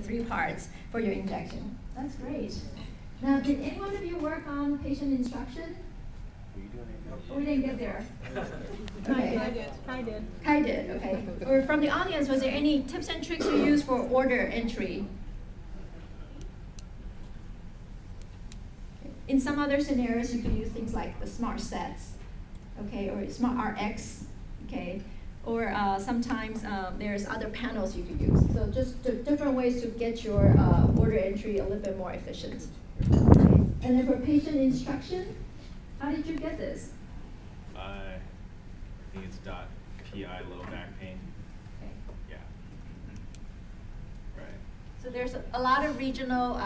3 parts for your injection. That's great. Now, did any one of you work on patient instruction? We didn't get there. Okay. I did, okay. Or from the audience, was there any tips and tricks you use for order entry? In some other scenarios, you could use things like the smart sets, okay, or smart RX, okay, or sometimes there's other panels you could use. So just different ways to get your order entry a little bit more efficient. Okay. And then for patient instruction, how did you get this? I think it's .pi low back pain. Okay. Yeah. Right. So there's a lot of regional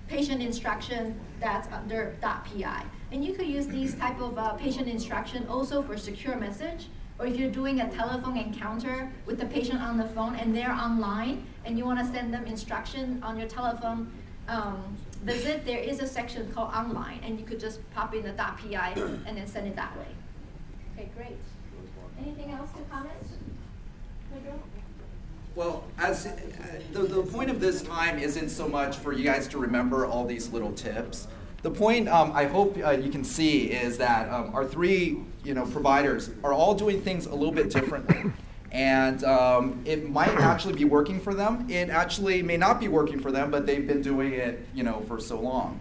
patient instruction that's under .pi. And you could use these type of patient instruction also for secure message, or if you're doing a telephone encounter with the patient on the phone and they're online and you want to send them instruction on your telephone visit, there is a section called online, and you could just pop in the .pi and then send it that way. Okay, great. Anything else to comment? Well, as the point of this time isn't so much for you guys to remember all these little tips. The point I hope you can see is that our 3 providers are all doing things a little bit differently. And it might actually be working for them. It actually may not be working for them, but they've been doing it for so long.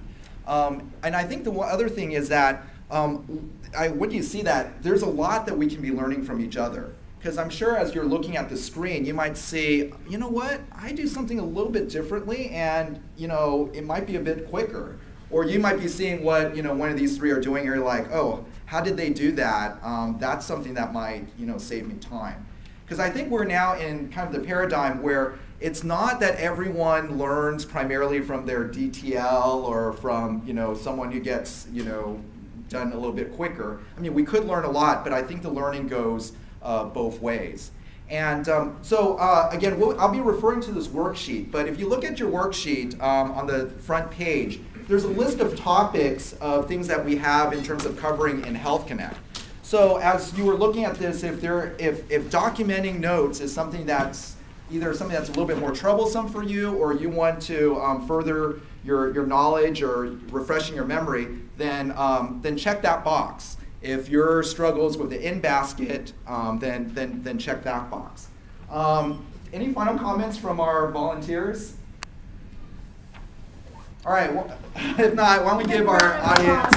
And I think the other thing is that when you see that, there's a lot that we can be learning from each other. Because I'm sure as you're looking at the screen, you might see, you know what, I do something a little bit differently, and it might be a bit quicker. Or you might be seeing what one of these 3 are doing, and you're like, oh, how did they do that? That's something that might save me time. Because I think we're now in kind of the paradigm where it's not that everyone learns primarily from their DTL or from someone who gets done a little bit quicker. I mean, we could learn a lot, but I think the learning goes both ways. And again, I'll be referring to this worksheet, but if you look at your worksheet on the front page, there's a list of topics of things that we have in terms of covering in Health Connect. So as you were looking at this, if documenting notes is something that's either something that's a little bit more troublesome for you, or you want to further your knowledge or refreshing your memory, then check that box. If your struggles with the in-basket, then check that box. Any final comments from our volunteers? All right, well, if not, why don't we give our audience